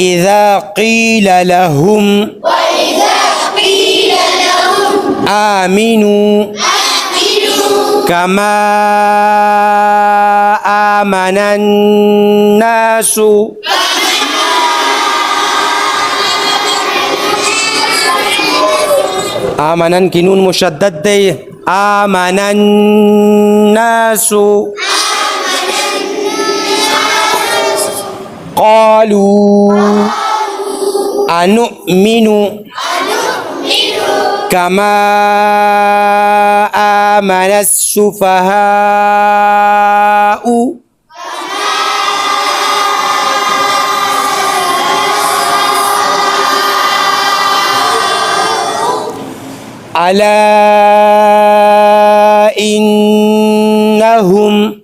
وإذا قيل لهم آمنوا كما آمن الناس آمنن کی نون مشدد دے آمن الناس قالوا أنؤمن كما آمن السفهاء ألا إنهم